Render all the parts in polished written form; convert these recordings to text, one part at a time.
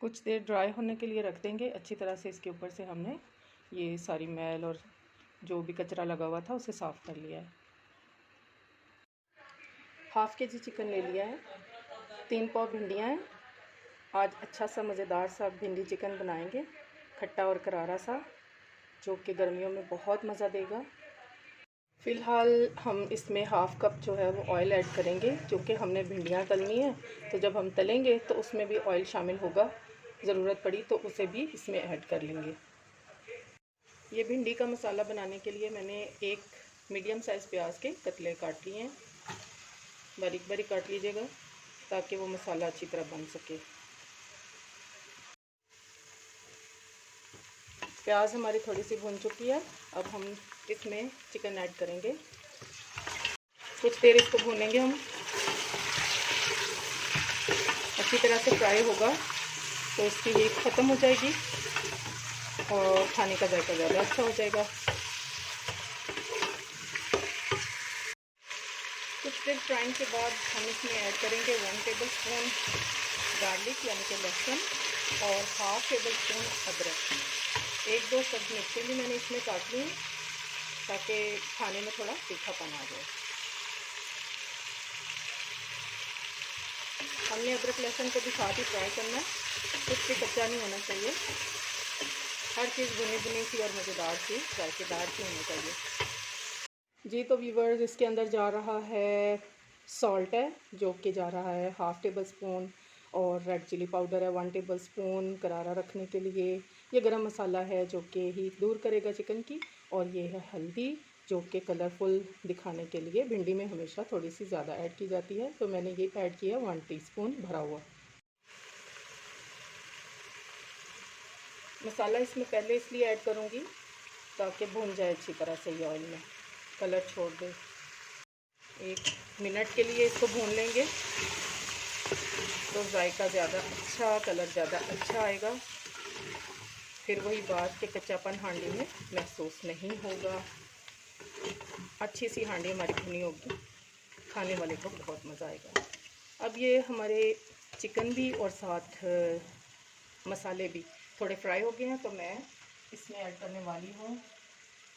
कुछ देर ड्राई होने के लिए रख देंगे अच्छी तरह से। इसके ऊपर से हमने ये सारी मैल और जो भी कचरा लगा हुआ था उसे साफ़ कर लिया है। हाफ़ के जी चिकन ले लिया है, 3 पाव भिंडियाँ हैं। आज अच्छा सा मज़ेदार सा भिंडी चिकन बनाएंगे, खट्टा और करारा सा, जो कि गर्मियों में बहुत मज़ा देगा। फ़िलहाल हम इसमें हाफ़ कप जो है वो ऑयल ऐड करेंगे, क्योंकि हमने भिंडियाँ तलनी है। तो जब हम तलेंगे तो उसमें भी ऑयल शामिल होगा, ज़रूरत पड़ी तो उसे भी इसमें ऐड कर लेंगे। ये भिंडी का मसाला बनाने के लिए मैंने एक मीडियम साइज़ प्याज के कतले काट लिए हैं। बारीक बारीक काट लीजिएगा ताकि वो मसाला अच्छी तरह बन सके। प्याज हमारी थोड़ी सी भुन चुकी है। अब हम इसमें चिकन ऐड करेंगे। कुछ देर इसको भूनेंगे हम। अच्छी तरह से फ्राई होगा तो इसकी हीट ख़त्म हो जाएगी और खाने का जायका ज़्यादा अच्छा हो जाएगा। कुछ देर फ्राइंग के बाद हम इसमें ऐड करेंगे 1 टेबलस्पून गार्लिक यानी कि लहसुन और हाफ़ टेबल स्पून अदरक। 1-2 सब मिर्चें भी मैंने इसमें काट ली ताकि खाने में थोड़ा तीखापन आ जाए। हमने अदरक लहसुन को भी साथ ही फ्राई करना है, कुछ भी कच्चा नहीं होना चाहिए। हर चीज़ भुनी भुनी सी और मज़ेदार सी, जायकेदार सी होनी चाहिए। जी तो व्यूवर्स, इसके अंदर जा रहा है सॉल्ट है, जो कि जा रहा है हाफ़ टेबल स्पून, और रेड चिली पाउडर है 1 टेबल स्पून करारा रखने के लिए। ये गरम मसाला है जो कि हीट दूर करेगा चिकन की, और ये है हल्दी जो कि कलरफुल दिखाने के लिए भिंडी में हमेशा थोड़ी सी ज़्यादा ऐड की जाती है। तो मैंने ये ऐड किया 1 टीस्पून भरा हुआ। मसाला इसमें पहले इसलिए ऐड करूँगी ताकि भुन जाए अच्छी तरह से, ये ऑयल में कलर छोड़ दे। 1 मिनट के लिए इसको भून लेंगे तो जायका ज़्यादा अच्छा, कलर ज़्यादा अच्छा आएगा। फिर वही बात कि कच्चापन हांडी में महसूस नहीं होगा। अच्छी सी हांडी हमारी भुनी होगी, खाने वाले को बहुत मज़ा आएगा। अब ये हमारे चिकन भी और साथ मसाले भी थोड़े फ्राई हो गए हैं, तो मैं इसमें ऐड करने वाली हूँ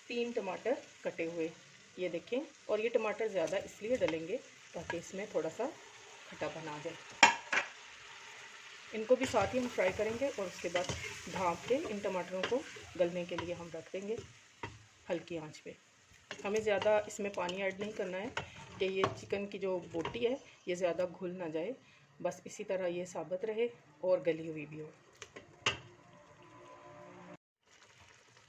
3 टमाटर कटे हुए, ये देखें। और ये टमाटर ज़्यादा इसलिए डलेंगे ताकि इसमें थोड़ा सा खट्टापन आ जाए। इनको भी साथ ही हम फ्राई करेंगे और उसके बाद ढाँप के इन टमाटरों को गलने के लिए हम रख देंगे हल्की आंच पे। हमें ज़्यादा इसमें पानी ऐड नहीं करना है कि ये चिकन की जो बोटी है ये ज़्यादा घुल ना जाए, बस इसी तरह ये साबित रहे और गली हुई भी हो।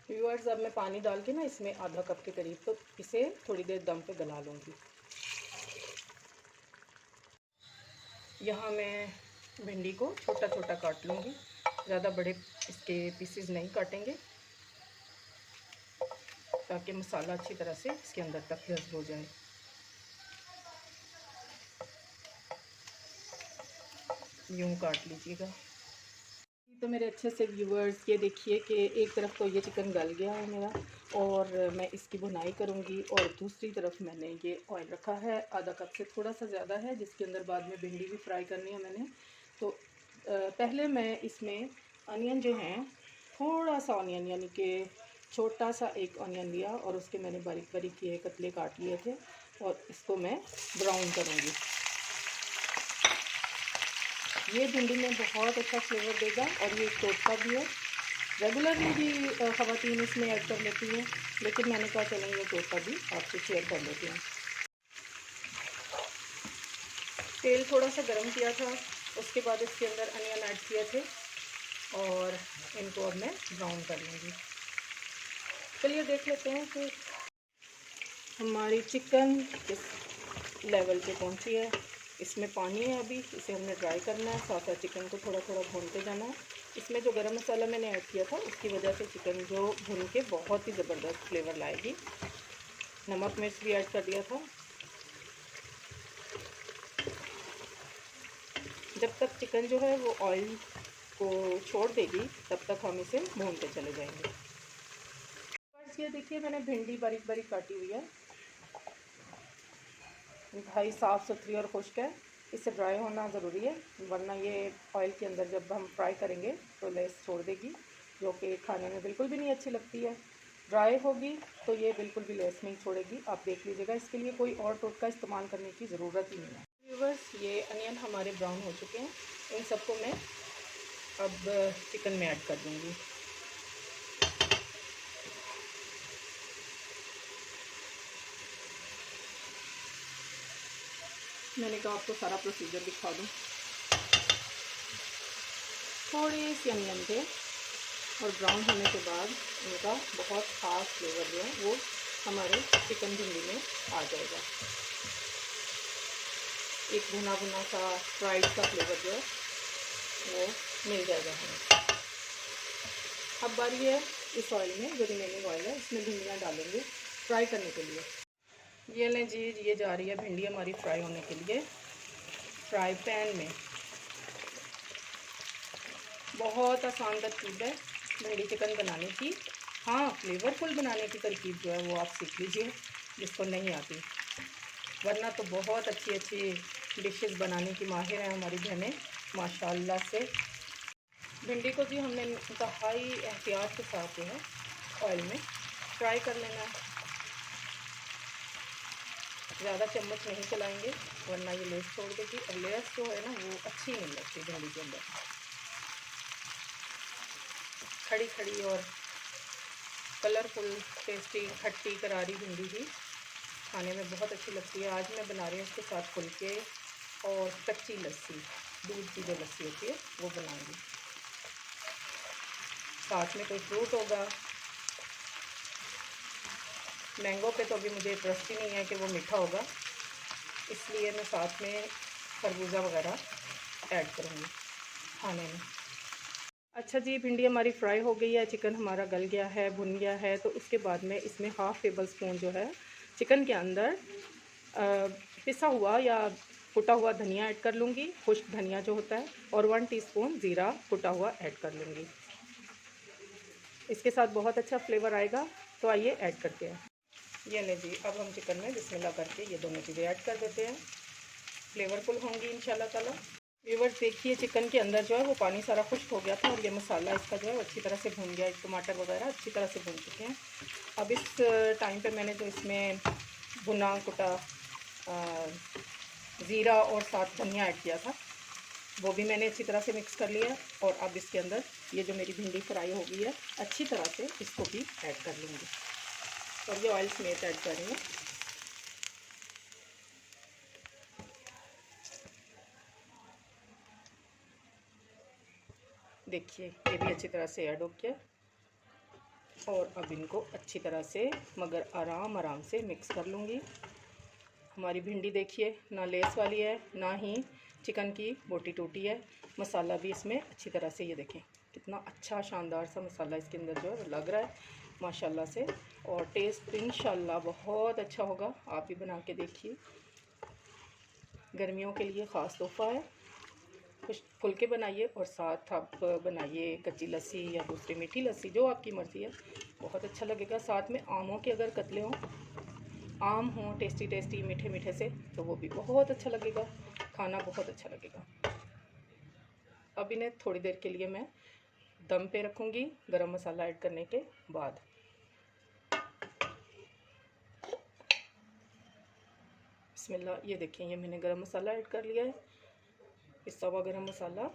व्यूअर्स, अब मैं पानी डाल के ना इसमें आधा कप के करीब, तो इसे थोड़ी देर दम पे गला लूँगी। यहाँ मैं भिंडी को छोटा छोटा काट लूँगी, ज़्यादा बड़े इसके पीसेस नहीं काटेंगे ताकि मसाला अच्छी तरह से इसके अंदर तक जज़्ब हो जाए। यूँ काट लीजिएगा। तो मेरे अच्छे से व्यूअर्स, ये देखिए कि एक तरफ तो ये चिकन गल गया है मेरा, और मैं इसकी भुनाई करूँगी, और दूसरी तरफ मैंने ये ऑयल रखा है आधा कप से थोड़ा सा ज़्यादा है, जिसके अंदर बाद में भिंडी भी फ्राई करनी है मैंने। तो पहले मैं इसमें अनियन जो हैं, थोड़ा सा अनियन यानी कि छोटा सा एक अनियन लिया और उसके मैंने बारीक बारीक ये कतले काट लिए थे, और इसको मैं ब्राउन करूँगी। ये भिंडी में बहुत अच्छा फ्लेवर देगा, और ये टोटका भी है। रेगुलरली भी ख़वातीन इसमें ऐड कर लेती हैं, लेकिन मैंने कहा चलें ये टोटका भी आपसे शेयर कर लेते हैं। तेल थोड़ा सा गर्म किया था, उसके बाद इसके अंदर अनियन ऐड किए थे, और इनको अब मैं ब्राउन कर लूँगी। चलिए देख लेते हैं कि हमारी चिकन किस लेवल पे पहुँची है। इसमें पानी है अभी, इसे हमने ड्राई करना है, साथ साथ चिकन को थोड़ा थोड़ा भूनते जाना है। इसमें जो गरम मसाला मैंने ऐड किया था उसकी वजह से चिकन जो भून के बहुत ही ज़बरदस्त फ्लेवर लाएगी। नमक मिर्च भी ऐड कर दिया था। जब तक चिकन जो है वो ऑयल को छोड़ देगी तब तक हम इसे भूनते चले जाएंगे। व्यूअर्स ये देखिए मैंने भिंडी बारीक बारीक काटी हुई है, भाई साफ़ सुथरी और खुश्क है। इससे ड्राई होना ज़रूरी है, वरना ये ऑयल के अंदर जब हम फ्राई करेंगे तो लेस छोड़ देगी, जो कि खाने में बिल्कुल भी नहीं अच्छी लगती है। ड्राई होगी तो ये बिल्कुल भी लेस नहीं छोड़ेगी। आप देख लीजिएगा, इसके लिए कोई और टोटका इस्तेमाल करने की ज़रूरत ही नहीं है। व्यूअर्स ये अनियन हमारे ब्राउन हो चुके हैं, इन सबको मैं अब चिकन में ऐड कर दूँगी। मैंने कहा आपको सारा प्रोसीजर दिखा दूँ। थोड़ी सी अनियन थे और ब्राउन होने के बाद इनका बहुत ख़ास फ्लेवर जो है वो हमारे चिकन भिंडी में आ जाएगा। एक भुना भुना सा फ्राइड का फ्लेवर जो है वो मिल जाएगा हमें। अब बारी है इस ऑयल में, जो रिमेनिंग ऑयल है इसमें भिंडियाँ डालेंगे फ्राई करने के लिए। ये लें जी, ये जा रही है भिंडी हमारी फ्राई होने के लिए फ्राई पैन में। बहुत आसान तरकीब है भिंडी चिकन बनाने की। हाँ, फ्लेवरफुल बनाने की तरकीब जो है वो आप सीख लीजिए जिसको नहीं आती, वरना तो बहुत अच्छी अच्छी डिशेस बनाने की माहिर हैं हमारी बहनें माशाल्लाह से। भिंडी को जी हमने इंतहाई एहतियात के साथ जो है ऑयल में फ्राई कर लेना है। ज़्यादा चम्मच नहीं चलाएंगे वरना ये लेस छोड़ देगी, और लेस जो है ना वो अच्छी नहीं लगती भिंडी के अंदर। खड़ी खड़ी और कलरफुल टेस्टी खट्टी करारी भिंडी ही खाने में बहुत अच्छी लगती है। आज मैं बना रही हूँ इसके साथ फुलके और कच्ची लस्सी, दूध की जो लस्सी होती है वो बनाऊंगी। साथ में कोई फ्रूट होगा। मैंगो पे तो अभी मुझे इंटरेस्ट ही नहीं है कि वो मीठा होगा, इसलिए मैं साथ में खरबूजा वगैरह ऐड करूँगी खाने में। अच्छा जी, भिंडी हमारी फ्राई हो गई है, चिकन हमारा गल गया है, भुन गया है। तो उसके बाद में इसमें हाफ़ टेबल स्पून जो है चिकन के अंदर पिसा हुआ या कुटा हुआ धनिया ऐड कर लूँगी, खुश्क धनिया जो होता है, और 1 टीस्पून ज़ीरा कुटा हुआ ऐड कर लूँगी। इसके साथ बहुत अच्छा फ्लेवर आएगा। तो आइए ऐड करते हैं। ये ले जी, अब हम चिकन में बिस्मिल्लाह करके ये दोनों चीज़ें ऐड कर देते हैं। फ्लेवरफुल होंगी इंशाल्लाह ताला। व्यूअर्स देखिए चिकन के अंदर जो है वो पानी सारा खुश्क हो गया था और ये मसाला इसका जो है अच्छी तरह से भून गया, टमाटर वगैरह अच्छी तरह से भून चुके हैं। अब इस टाइम पे मैंने जो इसमें भुना कुटा ज़ीरा और साथ धनिया ऐड किया था वो भी मैंने अच्छी तरह से मिक्स कर लिया। और अब इसके अंदर ये जो मेरी भिंडी फ्राई हो गई है अच्छी तरह से इसको भी ऐड कर लूँगी और ये ऑयल समेत ऐड कर रही हूँ। देखिए ये भी अच्छी तरह से ऐड हो गया और अब इनको अच्छी तरह से मगर आराम आराम से मिक्स कर लूँगी। हमारी भिंडी देखिए ना लेस वाली है ना ही चिकन की बोटी टूटी है। मसाला भी इसमें अच्छी तरह से, ये देखें कितना अच्छा शानदार सा मसाला इसके अंदर जो है लग रहा है माशाल्लाह से। और टेस्ट इंशाल्लाह बहुत अच्छा होगा। आप भी बना के देखिए, गर्मियों के लिए ख़ास तोहफ़ा है। कुछ फुलके बनाइए और साथ आप बनाइए कच्ची लस्सी या दूसरी मीठी लस्सी, जो आपकी मर्ज़ी है, बहुत अच्छा लगेगा। साथ में आमों के अगर कतले हों, आम हों टेस्टी टेस्टी मीठे मीठे से, तो वो भी बहुत अच्छा लगेगा, खाना बहुत अच्छा लगेगा। अब इन्हें थोड़ी देर के लिए मैं दम पे रखूँगी गरम मसाला ऐड करने के बाद। बिस्मिल्लाह, ये देखें ये मैंने गरम मसाला ऐड कर लिया है, पिसा हुआ गरम मसाला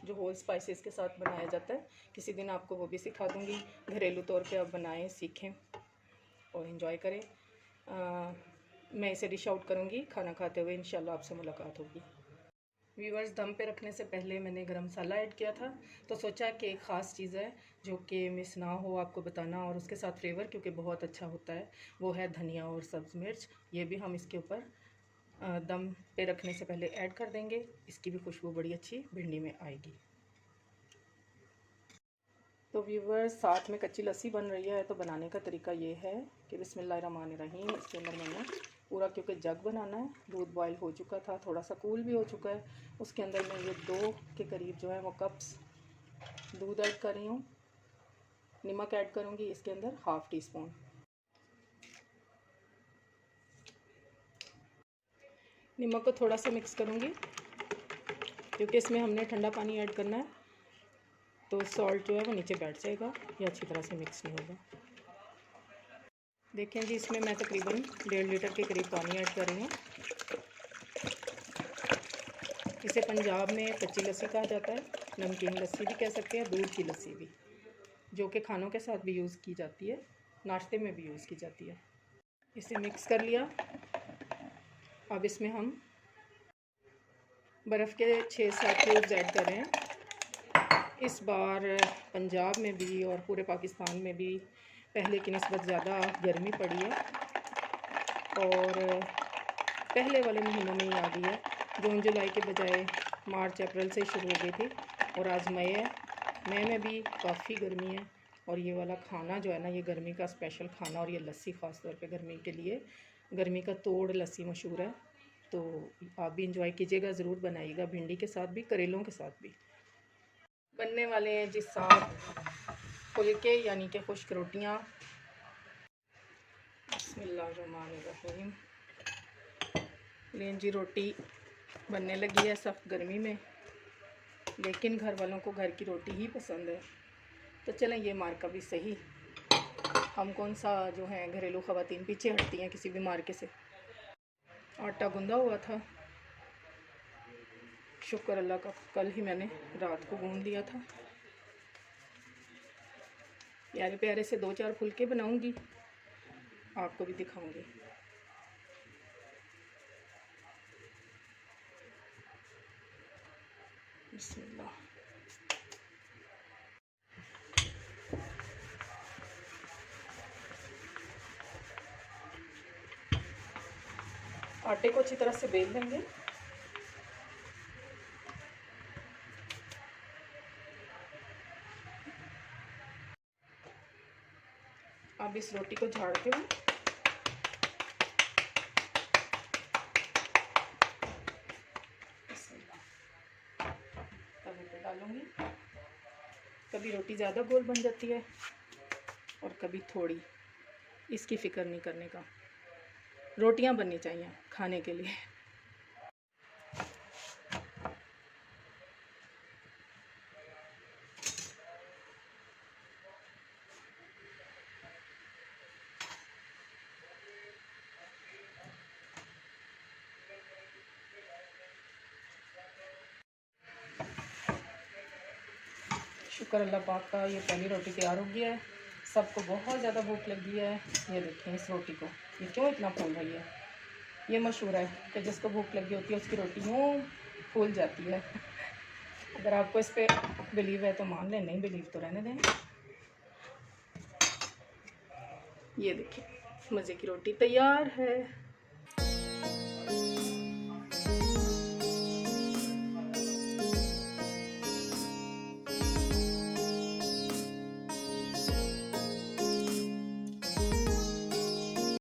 जो होल स्पाइसेस के साथ बनाया जाता है। किसी दिन आपको वो भी सिखा दूँगी, घरेलू तौर पे आप बनाएं, सीखें और इन्जॉय करें। मैं इसे डिश आउट करूँगी खाना खाते हुए, इंशाल्लाह आपसे मुलाकात होगी। व्यूअर्स, दम पे रखने से पहले मैंने गरम मसाला ऐड किया था, तो सोचा कि एक ख़ास चीज़ है जो कि मिस ना हो आपको बताना, और उसके साथ फ्लेवर क्योंकि बहुत अच्छा होता है, वो है धनिया और सब्ज़ मिर्च। ये भी हम इसके ऊपर दम पे रखने से पहले ऐड कर देंगे, इसकी भी खुशबू बड़ी अच्छी भिंडी में आएगी। तो व्यूअर्स, साथ में कच्ची लस्सी बन रही है। तो बनाने का तरीका ये है कि बिस्मिल्लाहिर्रहमानिर्रहीम, इसके अंदर मैंने पूरा, क्योंकि जग बनाना है, दूध बॉयल हो चुका था, थोड़ा सा कूल भी हो चुका है, उसके अंदर मैं ये 2 के करीब जो है वो कप्स दूध ऐड कर रही हूँ। नमक ऐड करूँगी इसके अंदर 1/2 टीस्पून। नमक को थोड़ा सा मिक्स करूँगी क्योंकि इसमें हमने ठंडा पानी ऐड करना है, तो सॉल्ट जो है वो नीचे बैठ जाएगा, ये अच्छी तरह से मिक्स नहीं होगा। देखें जी, इसमें मैं तकरीबन 1.5 लीटर के करीब पानी ऐड कर रही हूँ। इसे पंजाब में कच्ची लस्सी कहा जाता है, नमकीन लस्सी भी कह सकते हैं, दूध की लस्सी भी, जो कि खानों के साथ भी यूज़ की जाती है, नाश्ते में भी यूज़ की जाती है। इसे मिक्स कर लिया। अब इसमें हम बर्फ़ के 6-7 क्यूब्स ऐड कर रहे हैं। इस बार पंजाब में भी और पूरे पाकिस्तान में भी पहले की निस्बत ज़्यादा गर्मी पड़ी है और पहले वाले महीनों में ही आ गई है। जून जुलाई के बजाय मार्च अप्रैल से शुरू हो गई थी और आज मई है। मई में भी काफ़ी गर्मी है और ये वाला खाना जो है ना, ये गर्मी का स्पेशल खाना, और ये लस्सी ख़ास तौर पे गर्मी के लिए, गर्मी का तोड़ लस्सी मशहूर है। तो आप भी इंजॉय कीजिएगा, ज़रूर बनाइएगा, भिंडी के साथ भी, करेलों के साथ भी। बनने वाले हैं जी 7 फुलके यानी कि खुश्क रोटियाँ। बिस्मिल्लाहिर्रहमानिर्रहीम। लें जी, रोटी बनने लगी है सख्त गर्मी में, लेकिन घर वालों को घर की रोटी ही पसंद है। तो चलें, ये मार्का भी सही, हम कौन सा जो है घरेलू ख़वातीन पीछे हटती हैं किसी भी मार्के से। आटा गूंदा हुआ था, शुक्र अल्लाह का, कल ही मैंने रात को गूंद लिया था। प्यारे प्यारे से 2-4 फुलके बनाऊंगी, आपको भी दिखाऊंगी। बिस्मिल्लाह। आटे को अच्छी तरह से बेल लेंगे। अब इस रोटी को झाड़ते हुए तवे पे डालूंगी। कभी रोटी ज़्यादा गोल बन जाती है और कभी थोड़ी, इसकी फ़िक्र नहीं करने का, रोटियां बननी चाहिए खाने के लिए। शुक्र अल्लाह पाक का, ये पहली रोटी तैयार हो गया है। सबको बहुत ज़्यादा भूख लगी है। ये देखें इस रोटी को, ये क्यों इतना फूल रही है। ये मशहूर है कि जिसको भूख लगी होती है उसकी रोटी यूँ फूल जाती है। अगर आपको इस पर बिलीव है तो मान लें, नहीं बिलीव तो रहने दें। ये देखिए, मज़े की रोटी तैयार है।